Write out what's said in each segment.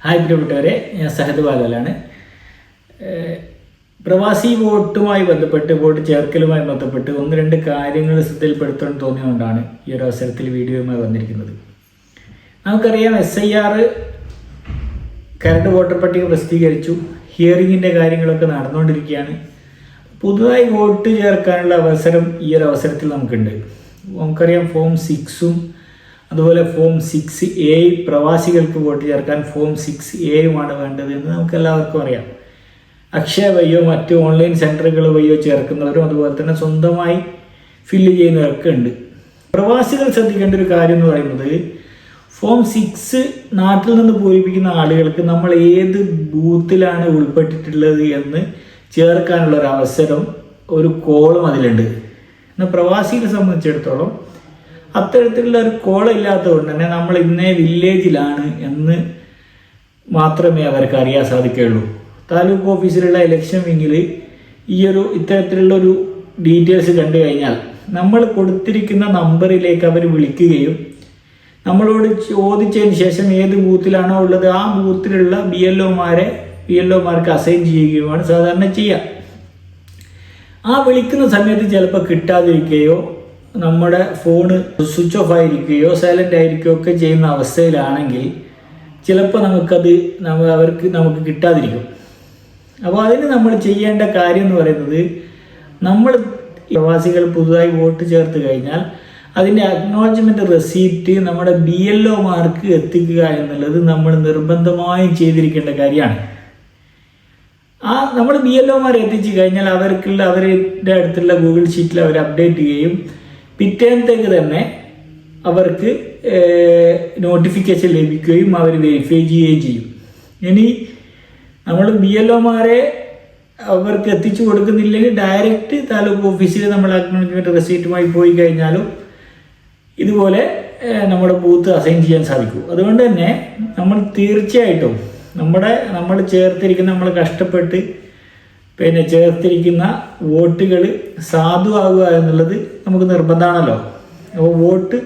Hi പ്രിയപ്പെട്ടവരെ, ഞാൻ സഹദ് ബാലാണ്. പ്രവാസി വോട്ടുമായി ബന്ധപ്പെട്ട് വോട്ട് ചേർക്കലുമായി ബന്ധപ്പെട്ട് ഒന്ന് രണ്ട് കാര്യങ്ങൾ ശ്രദ്ധയിൽപ്പെടുത്താൻ തോന്നിയുകൊണ്ടാണ് ഈ ഒരു അവസരത്തിൽ വീഡിയോയുമായി വന്നിരിക്കുന്നത്. നമുക്കറിയാം, SIR കരട് വോട്ടർ പട്ടിക പ്രസിദ്ധീകരിച്ചു. ഹിയറിങ്ങിൻ്റെ കാര്യങ്ങളൊക്കെ നടന്നുകൊണ്ടിരിക്കുകയാണ്. പുതുതായി വോട്ട് ചേർക്കാനുള്ള അവസരം ഈ ഒരു അവസരത്തിൽ നമുക്കുണ്ട്. നമുക്കറിയാം, ഫോം 6ഉം അതുപോലെ ഫോം 6A പ്രവാസികൾക്ക് വോട്ട് ചേർക്കാൻ ഫോം 6Aയുമാണ് വേണ്ടത് എന്ന് നമുക്ക് എല്ലാവർക്കും അറിയാം. അക്ഷയ വഴിയോ മറ്റ് ഓൺലൈൻ സെൻറ്ററുകൾ വഴിയോ ചേർക്കുന്നവരും അതുപോലെ തന്നെ സ്വന്തമായി ഫില്ല് ചെയ്യുന്നവരൊക്കെ ഉണ്ട്. പ്രവാസികൾ ശ്രദ്ധിക്കേണ്ട ഒരു കാര്യം എന്ന് പറയുന്നത്, ഫോം 6 നാട്ടിൽ നിന്ന് പൂരിപ്പിക്കുന്ന ആളുകൾക്ക് നമ്മൾ ഏത് ബൂത്തിലാണ് ഉൾപ്പെട്ടിട്ടുള്ളത് എന്ന് ചേർക്കാനുള്ള ഒരു അവസരം, ഒരു കോളം അതിലുണ്ട്. എന്നാൽ പ്രവാസികളെ സംബന്ധിച്ചിടത്തോളം അത്തരത്തിലുള്ള ഒരു കോളം ഇല്ലാത്തതുകൊണ്ട് തന്നെ നമ്മൾ ഇന്നേ വില്ലേജിലാണ് എന്ന് മാത്രമേ അവർക്ക് അറിയാൻ സാധിക്കുകയുള്ളൂ. താലൂക്ക് ഓഫീസിലുള്ള ഇലക്ഷൻ വിങ്ങിൽ ഇത്തരത്തിലുള്ളൊരു ഡീറ്റെയിൽസ് കണ്ടു കഴിഞ്ഞാൽ നമ്മൾ കൊടുത്തിരിക്കുന്ന നമ്പറിലേക്ക് അവർ വിളിക്കുകയും നമ്മളോട് ചോദിച്ചതിന് ശേഷം ഏത് ബൂത്തിലാണോ ഉള്ളത് ആ ബൂത്തിലുള്ള BLOമാർക്ക് അസൈൻ ചെയ്യുകയുമാണ് സാധാരണ ചെയ്യുക. ആ വിളിക്കുന്ന സമയത്ത് ചിലപ്പോൾ കിട്ടാതിരിക്കുകയോ നമ്മുടെ ഫോണ് സ്വിച്ച് ഓഫ് ആയിരിക്കുകയോ സൈലൻ്റ് ആയിരിക്കുകയോ ഒക്കെ ചെയ്യുന്ന അവസ്ഥയിലാണെങ്കിൽ ചിലപ്പോൾ നമുക്ക് കിട്ടാതിരിക്കും. അപ്പോൾ അതിന് നമ്മൾ ചെയ്യേണ്ട കാര്യം എന്ന് പറയുന്നത്, നമ്മൾ പ്രവാസികൾ പുതുതായി വോട്ട് ചേർത്ത് കഴിഞ്ഞാൽ അതിൻ്റെ അക്നോളജ്മെൻറ്റ് റെസീപ്റ്റ് നമ്മുടെ BLOമാർക്ക് എത്തിക്കുക എന്നുള്ളത് നമ്മൾ നിർബന്ധമായും ചെയ്തിരിക്കേണ്ട കാര്യമാണ്. നമ്മൾ BLOമാരെ എത്തിച്ചു കഴിഞ്ഞാൽ അവരുടെ അടുത്തുള്ള ഗൂഗിൾ ഷീറ്റിൽ അവർ അപ്ഡേറ്റ് ചെയ്യുകയും പിറ്റേന്നത്തേക്ക് തന്നെ അവർക്ക് നോട്ടിഫിക്കേഷൻ ലഭിക്കുകയും അവർ വെരിഫൈ ചെയ്യുകയും ചെയ്യും. ഇനി നമ്മൾ BLOമാരെ അവർക്ക് എത്തിച്ചു കൊടുക്കുന്നില്ലെങ്കിൽ ഡയറക്റ്റ് താലൂക്ക് ഓഫീസിൽ നമ്മൾ അക്നോളജ്മെൻറ്റ് റെസീപ്റ്റുമായി പോയി കഴിഞ്ഞാലും ഇതുപോലെ നമ്മുടെ ബൂത്ത് അസൈൻ ചെയ്യാൻ സാധിക്കും. അതുകൊണ്ട് തന്നെ നമ്മൾ തീർച്ചയായിട്ടും നമ്മൾ കഷ്ടപ്പെട്ട് ചേർത്തിരിക്കുന്ന വോട്ടുകൾ സാധുവാകുക എന്നുള്ളത് നമുക്ക് നിർബന്ധമാണല്ലോ. അപ്പോൾ വോട്ട്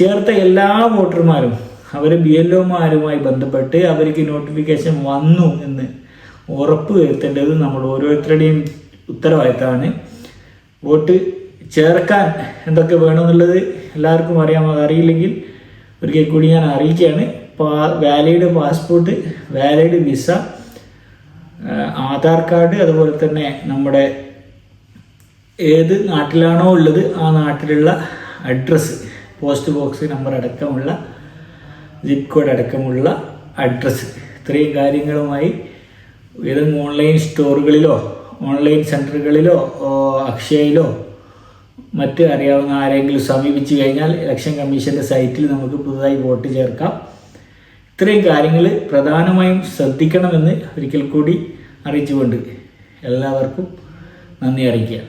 ചേർത്ത എല്ലാ വോട്ടർമാരും അവർ BLOമാരുമായി ബന്ധപ്പെട്ട് അവർക്ക് നോട്ടിഫിക്കേഷൻ വന്നു എന്ന് ഉറപ്പ് വരുത്തേണ്ടത് നമ്മൾ ഓരോരുത്തരുടെയും ഉത്തരവാദിത്തമാണ്. വോട്ട് ചേർക്കാൻ എന്തൊക്കെ വേണമെന്നുള്ളത് എല്ലാവർക്കും അറിയാം. അതറിയില്ലെങ്കിൽ ഒരിക്കൽ കൂടി ഞാൻ അറിയിക്കുകയാണ്. Valid passport, valid visa, Aadhaar card, അതുപോലെ തന്നെ നമ്മുടെ ഏത് നാട്ടിലാണോ ഉള്ളത് ആ നാട്ടിലുള്ള അഡ്രസ്സ്, പോസ്റ്റ് ബോക്സ് നമ്പർ അടക്കമുള്ള, സിപ്പ് കോഡ് അടക്കമുള്ള അഡ്രസ്സ്, ഇത്രയും കാര്യങ്ങളുമായി ഏതെങ്കിലും ഓൺലൈൻ സ്റ്റോറുകളിലോ ഓൺലൈൻ സെൻറ്ററുകളിലോ അക്ഷയയിലോ മറ്റ് അറിയാവുന്ന ആരെങ്കിലും സമീപിച്ചു കഴിഞ്ഞാൽ ഇലക്ഷൻ കമ്മീഷൻ്റെ സൈറ്റിൽ നമുക്ക് പുതുതായി വോട്ട് ചേർക്കാം. ഇത്രയും കാര്യങ്ങൾ പ്രധാനമായും ശ്രദ്ധിക്കണമെന്ന് ഒരിക്കൽ കൂടി അറിയിച്ചുകൊണ്ട് എല്ലാവർക്കും നന്ദി അറിയിക്കുക.